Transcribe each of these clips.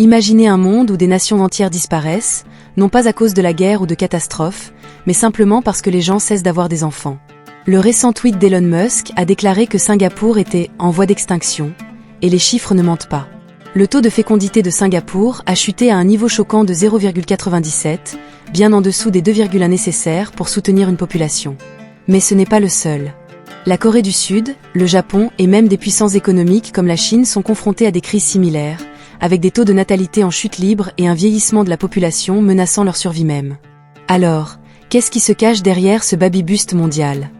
Imaginez un monde où des nations entières disparaissent, non pas à cause de la guerre ou de catastrophes, mais simplement parce que les gens cessent d'avoir des enfants. Le récent tweet d'Elon Musk a déclaré que Singapour était en voie d'extinction, et les chiffres ne mentent pas. Le taux de fécondité de Singapour a chuté à un niveau choquant de 0,97, bien en dessous des 2,1 nécessaires pour soutenir une population. Mais ce n'est pas le seul. La Corée du Sud, le Japon et même des puissances économiques comme la Chine sont confrontés à des crises similaires, avec des taux de natalité en chute libre et un vieillissement de la population menaçant leur survie même. Alors, qu'est-ce qui se cache derrière ce baby-bust mondial ?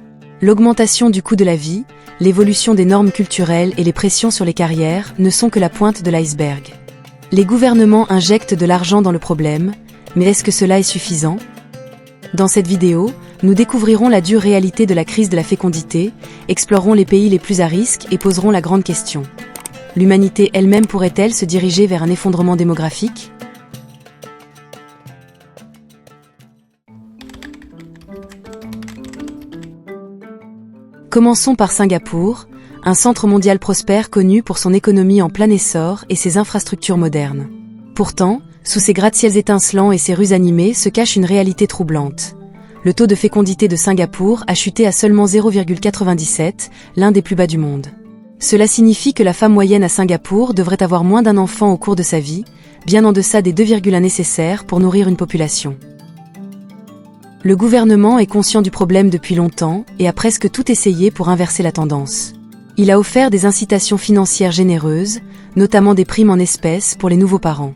L'augmentation du coût de la vie, l'évolution des normes culturelles et les pressions sur les carrières ne sont que la pointe de l'iceberg. Les gouvernements injectent de l'argent dans le problème, mais est-ce que cela est suffisant ? Dans cette vidéo, nous découvrirons la dure réalité de la crise de la fécondité, explorerons les pays les plus à risque et poserons la grande question. L'humanité elle-même pourrait-elle se diriger vers un effondrement démographique ? Commençons par Singapour, un centre mondial prospère connu pour son économie en plein essor et ses infrastructures modernes. Pourtant, sous ses gratte-ciels étincelants et ses rues animées se cache une réalité troublante. Le taux de fécondité de Singapour a chuté à seulement 0,97, l'un des plus bas du monde. Cela signifie que la femme moyenne à Singapour devrait avoir moins d'un enfant au cours de sa vie, bien en deçà des 2,1 nécessaires pour nourrir une population. Le gouvernement est conscient du problème depuis longtemps et a presque tout essayé pour inverser la tendance. Il a offert des incitations financières généreuses, notamment des primes en espèces pour les nouveaux parents.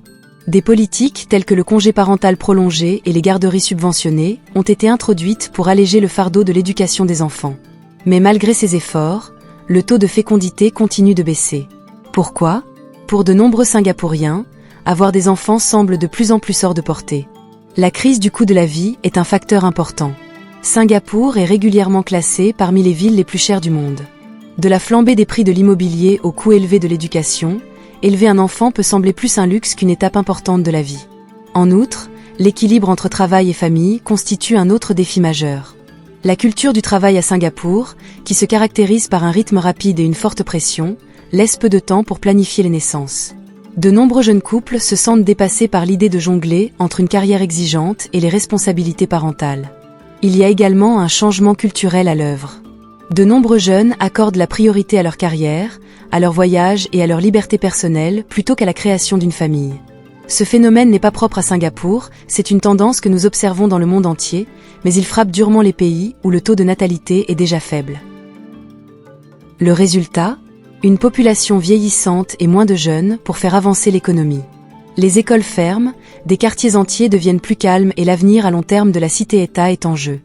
Des politiques telles que le congé parental prolongé et les garderies subventionnées ont été introduites pour alléger le fardeau de l'éducation des enfants. Mais malgré ces efforts, le taux de fécondité continue de baisser. Pourquoi ? Pour de nombreux Singapouriens, avoir des enfants semble de plus en plus hors de portée. La crise du coût de la vie est un facteur important. Singapour est régulièrement classé parmi les villes les plus chères du monde. De la flambée des prix de l'immobilier au coût élevé de l'éducation, élever un enfant peut sembler plus un luxe qu'une étape importante de la vie. En outre, l'équilibre entre travail et famille constitue un autre défi majeur. La culture du travail à Singapour, qui se caractérise par un rythme rapide et une forte pression, laisse peu de temps pour planifier les naissances. De nombreux jeunes couples se sentent dépassés par l'idée de jongler entre une carrière exigeante et les responsabilités parentales. Il y a également un changement culturel à l'œuvre. De nombreux jeunes accordent la priorité à leur carrière, à leur voyage et à leur liberté personnelle plutôt qu'à la création d'une famille. Ce phénomène n'est pas propre à Singapour, c'est une tendance que nous observons dans le monde entier, mais il frappe durement les pays où le taux de natalité est déjà faible. Le résultat ? Une population vieillissante et moins de jeunes pour faire avancer l'économie. Les écoles ferment, des quartiers entiers deviennent plus calmes et l'avenir à long terme de la cité-État est en jeu.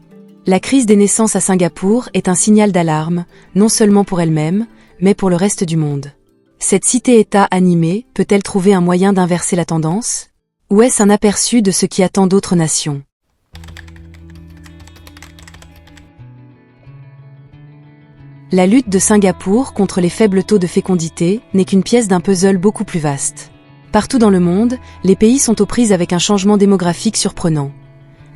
La crise des naissances à Singapour est un signal d'alarme, non seulement pour elle-même, mais pour le reste du monde. Cette cité-État animée peut-elle trouver un moyen d'inverser la tendance ? Ou est-ce un aperçu de ce qui attend d'autres nations ? La lutte de Singapour contre les faibles taux de fécondité n'est qu'une pièce d'un puzzle beaucoup plus vaste. Partout dans le monde, les pays sont aux prises avec un changement démographique surprenant.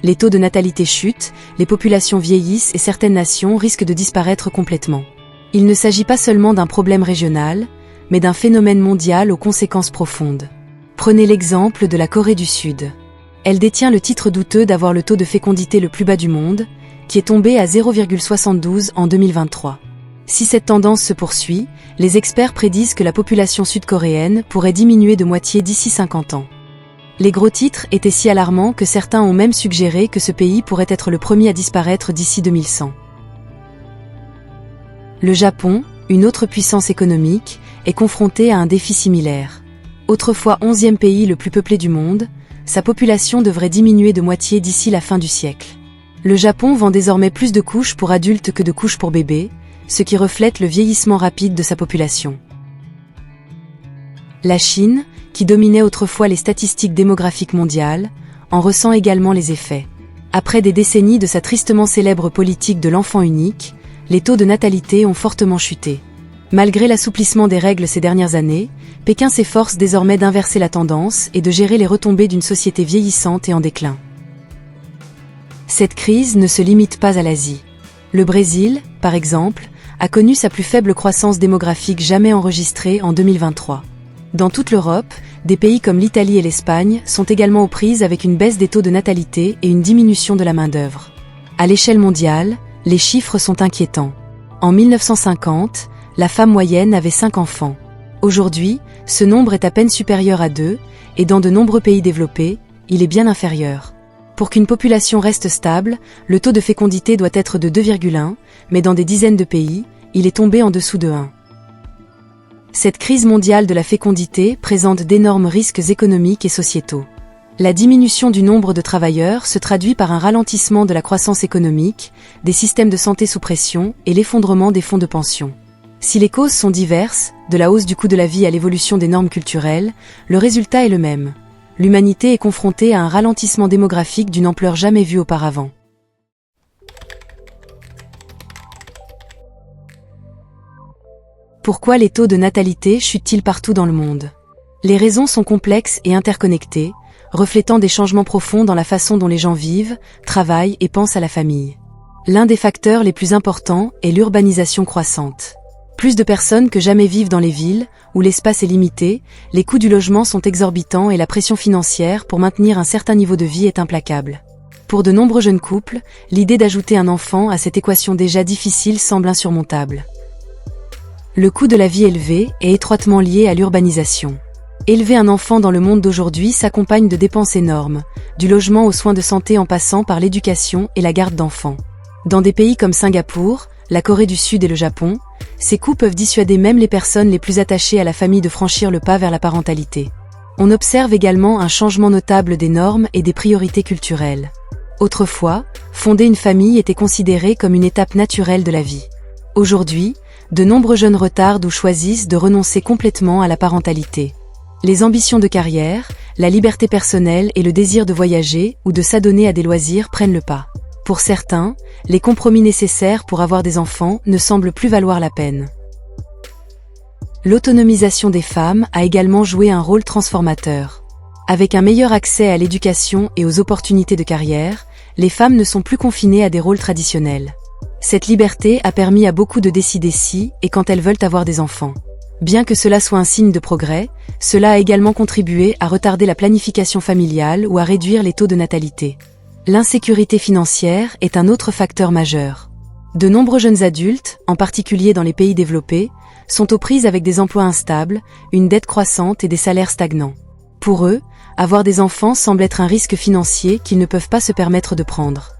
Les taux de natalité chutent, les populations vieillissent et certaines nations risquent de disparaître complètement. Il ne s'agit pas seulement d'un problème régional, mais d'un phénomène mondial aux conséquences profondes. Prenez l'exemple de la Corée du Sud. Elle détient le titre douteux d'avoir le taux de fécondité le plus bas du monde, qui est tombé à 0,72 en 2023. Si cette tendance se poursuit, les experts prédisent que la population sud-coréenne pourrait diminuer de moitié d'ici 50 ans. Les gros titres étaient si alarmants que certains ont même suggéré que ce pays pourrait être le premier à disparaître d'ici 2100. Le Japon, une autre puissance économique, est confronté à un défi similaire. Autrefois 11e pays le plus peuplé du monde, sa population devrait diminuer de moitié d'ici la fin du siècle. Le Japon vend désormais plus de couches pour adultes que de couches pour bébés, ce qui reflète le vieillissement rapide de sa population. La Chine, qui dominait autrefois les statistiques démographiques mondiales, en ressent également les effets. Après des décennies de sa tristement célèbre politique de l'enfant unique, les taux de natalité ont fortement chuté. Malgré l'assouplissement des règles ces dernières années, Pékin s'efforce désormais d'inverser la tendance et de gérer les retombées d'une société vieillissante et en déclin. Cette crise ne se limite pas à l'Asie. Le Brésil, par exemple, a connu sa plus faible croissance démographique jamais enregistrée en 2023. Dans toute l'Europe, des pays comme l'Italie et l'Espagne sont également aux prises avec une baisse des taux de natalité et une diminution de la main-d'œuvre. À l'échelle mondiale, les chiffres sont inquiétants. En 1950, la femme moyenne avait 5 enfants. Aujourd'hui, ce nombre est à peine supérieur à 2, et dans de nombreux pays développés, il est bien inférieur. Pour qu'une population reste stable, le taux de fécondité doit être de 2,1, mais dans des dizaines de pays, il est tombé en dessous de 1. Cette crise mondiale de la fécondité présente d'énormes risques économiques et sociétaux. La diminution du nombre de travailleurs se traduit par un ralentissement de la croissance économique, des systèmes de santé sous pression et l'effondrement des fonds de pension. Si les causes sont diverses, de la hausse du coût de la vie à l'évolution des normes culturelles, le résultat est le même. L'humanité est confrontée à un ralentissement démographique d'une ampleur jamais vue auparavant. Pourquoi les taux de natalité chutent-ils partout dans le monde? Les raisons sont complexes et interconnectées, reflétant des changements profonds dans la façon dont les gens vivent, travaillent et pensent à la famille. L'un des facteurs les plus importants est l'urbanisation croissante. Plus de personnes que jamais vivent dans les villes, où l'espace est limité, les coûts du logement sont exorbitants et la pression financière pour maintenir un certain niveau de vie est implacable. Pour de nombreux jeunes couples, l'idée d'ajouter un enfant à cette équation déjà difficile semble insurmontable. Le coût de la vie élevé est étroitement lié à l'urbanisation. Élever un enfant dans le monde d'aujourd'hui s'accompagne de dépenses énormes, du logement aux soins de santé en passant par l'éducation et la garde d'enfants. Dans des pays comme Singapour, la Corée du Sud et le Japon, ces coûts peuvent dissuader même les personnes les plus attachées à la famille de franchir le pas vers la parentalité. On observe également un changement notable des normes et des priorités culturelles. Autrefois, fonder une famille était considéré comme une étape naturelle de la vie. Aujourd'hui, de nombreux jeunes retardent ou choisissent de renoncer complètement à la parentalité. Les ambitions de carrière, la liberté personnelle et le désir de voyager ou de s'adonner à des loisirs prennent le pas. Pour certains, les compromis nécessaires pour avoir des enfants ne semblent plus valoir la peine. L'autonomisation des femmes a également joué un rôle transformateur. Avec un meilleur accès à l'éducation et aux opportunités de carrière, les femmes ne sont plus confinées à des rôles traditionnels. Cette liberté a permis à beaucoup de décider si et quand elles veulent avoir des enfants. Bien que cela soit un signe de progrès, cela a également contribué à retarder la planification familiale ou à réduire les taux de natalité. L'insécurité financière est un autre facteur majeur. De nombreux jeunes adultes, en particulier dans les pays développés, sont aux prises avec des emplois instables, une dette croissante et des salaires stagnants. Pour eux, avoir des enfants semble être un risque financier qu'ils ne peuvent pas se permettre de prendre.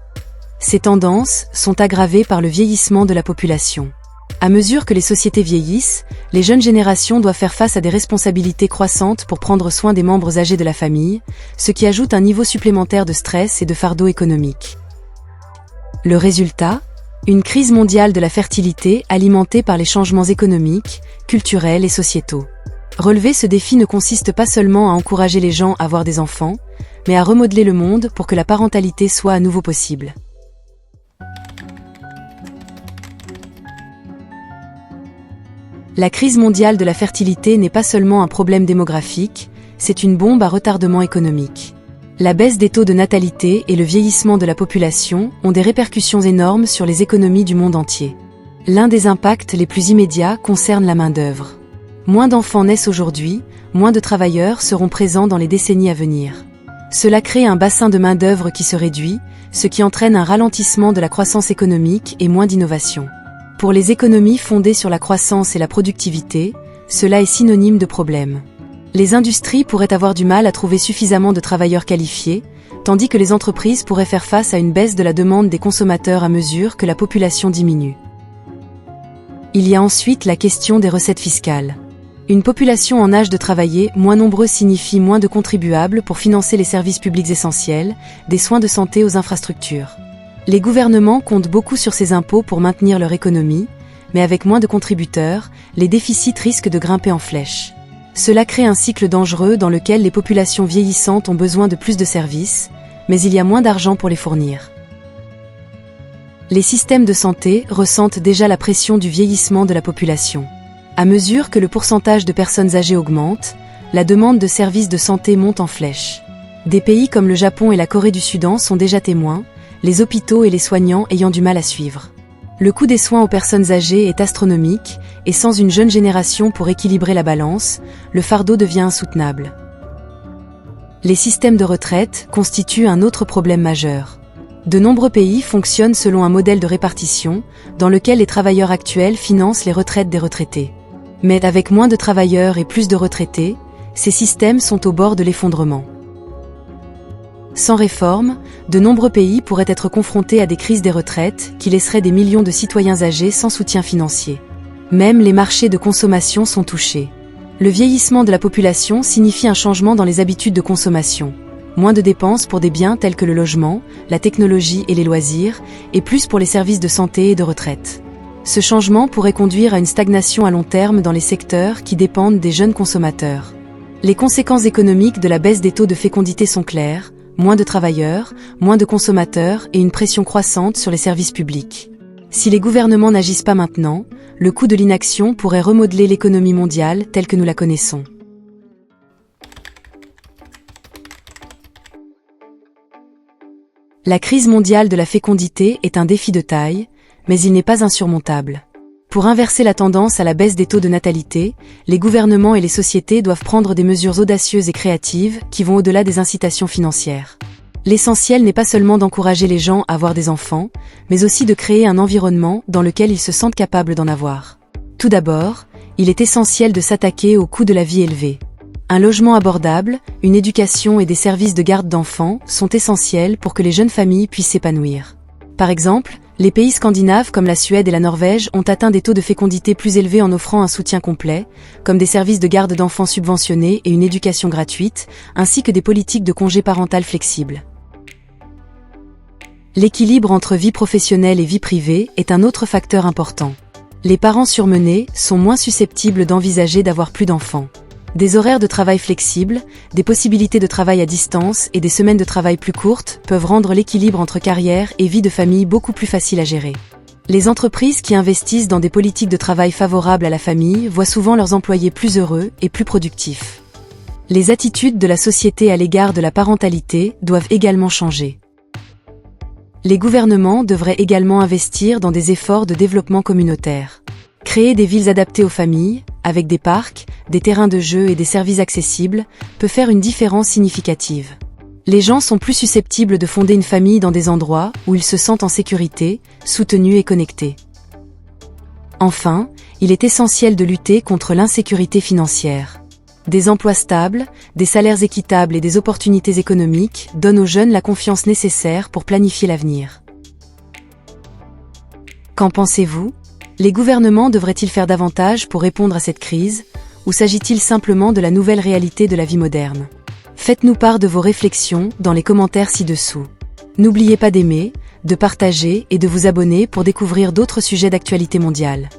Ces tendances sont aggravées par le vieillissement de la population. À mesure que les sociétés vieillissent, les jeunes générations doivent faire face à des responsabilités croissantes pour prendre soin des membres âgés de la famille, ce qui ajoute un niveau supplémentaire de stress et de fardeau économique. Le résultat ? Une crise mondiale de la fertilité alimentée par les changements économiques, culturels et sociétaux. Relever ce défi ne consiste pas seulement à encourager les gens à avoir des enfants, mais à remodeler le monde pour que la parentalité soit à nouveau possible. La crise mondiale de la fertilité n'est pas seulement un problème démographique, c'est une bombe à retardement économique. La baisse des taux de natalité et le vieillissement de la population ont des répercussions énormes sur les économies du monde entier. L'un des impacts les plus immédiats concerne la main-d'œuvre. Moins d'enfants naissent aujourd'hui, moins de travailleurs seront présents dans les décennies à venir. Cela crée un bassin de main-d'œuvre qui se réduit, ce qui entraîne un ralentissement de la croissance économique et moins d'innovation. Pour les économies fondées sur la croissance et la productivité, cela est synonyme de problème. Les industries pourraient avoir du mal à trouver suffisamment de travailleurs qualifiés, tandis que les entreprises pourraient faire face à une baisse de la demande des consommateurs à mesure que la population diminue. Il y a ensuite la question des recettes fiscales. Une population en âge de travailler moins nombreuse signifie moins de contribuables pour financer les services publics essentiels, des soins de santé aux infrastructures. Les gouvernements comptent beaucoup sur ces impôts pour maintenir leur économie, mais avec moins de contributeurs, les déficits risquent de grimper en flèche. Cela crée un cycle dangereux dans lequel les populations vieillissantes ont besoin de plus de services, mais il y a moins d'argent pour les fournir. Les systèmes de santé ressentent déjà la pression du vieillissement de la population. À mesure que le pourcentage de personnes âgées augmente, la demande de services de santé monte en flèche. Des pays comme le Japon et la Corée du Sud sont déjà témoins, les hôpitaux et les soignants ayant du mal à suivre. Le coût des soins aux personnes âgées est astronomique, et sans une jeune génération pour équilibrer la balance, le fardeau devient insoutenable. Les systèmes de retraite constituent un autre problème majeur. De nombreux pays fonctionnent selon un modèle de répartition, dans lequel les travailleurs actuels financent les retraites des retraités. Mais avec moins de travailleurs et plus de retraités, ces systèmes sont au bord de l'effondrement. Sans réforme, de nombreux pays pourraient être confrontés à des crises des retraites qui laisseraient des millions de citoyens âgés sans soutien financier. Même les marchés de consommation sont touchés. Le vieillissement de la population signifie un changement dans les habitudes de consommation. Moins de dépenses pour des biens tels que le logement, la technologie et les loisirs, et plus pour les services de santé et de retraite. Ce changement pourrait conduire à une stagnation à long terme dans les secteurs qui dépendent des jeunes consommateurs. Les conséquences économiques de la baisse des taux de fécondité sont claires: moins de travailleurs, moins de consommateurs et une pression croissante sur les services publics. Si les gouvernements n'agissent pas maintenant, le coût de l'inaction pourrait remodeler l'économie mondiale telle que nous la connaissons. La crise mondiale de la fécondité est un défi de taille, mais il n'est pas insurmontable. Pour inverser la tendance à la baisse des taux de natalité, les gouvernements et les sociétés doivent prendre des mesures audacieuses et créatives qui vont au-delà des incitations financières. L'essentiel n'est pas seulement d'encourager les gens à avoir des enfants, mais aussi de créer un environnement dans lequel ils se sentent capables d'en avoir. Tout d'abord, il est essentiel de s'attaquer au coût de la vie élevé. Un logement abordable, une éducation et des services de garde d'enfants sont essentiels pour que les jeunes familles puissent s'épanouir. Par exemple, les pays scandinaves comme la Suède et la Norvège ont atteint des taux de fécondité plus élevés en offrant un soutien complet, comme des services de garde d'enfants subventionnés et une éducation gratuite, ainsi que des politiques de congé parental flexibles. L'équilibre entre vie professionnelle et vie privée est un autre facteur important. Les parents surmenés sont moins susceptibles d'envisager d'avoir plus d'enfants. Des horaires de travail flexibles, des possibilités de travail à distance et des semaines de travail plus courtes peuvent rendre l'équilibre entre carrière et vie de famille beaucoup plus facile à gérer. Les entreprises qui investissent dans des politiques de travail favorables à la famille voient souvent leurs employés plus heureux et plus productifs. Les attitudes de la société à l'égard de la parentalité doivent également changer. Les gouvernements devraient également investir dans des efforts de développement communautaire. Créer des villes adaptées aux familles, avec des parcs, des terrains de jeux et des services accessibles, peut faire une différence significative. Les gens sont plus susceptibles de fonder une famille dans des endroits où ils se sentent en sécurité, soutenus et connectés. Enfin, il est essentiel de lutter contre l'insécurité financière. Des emplois stables, des salaires équitables et des opportunités économiques donnent aux jeunes la confiance nécessaire pour planifier l'avenir. Qu'en pensez-vous ? Les gouvernements devraient-ils faire davantage pour répondre à cette crise, ou s'agit-il simplement de la nouvelle réalité de la vie moderne ? Faites-nous part de vos réflexions dans les commentaires ci-dessous. N'oubliez pas d'aimer, de partager et de vous abonner pour découvrir d'autres sujets d'actualité mondiale.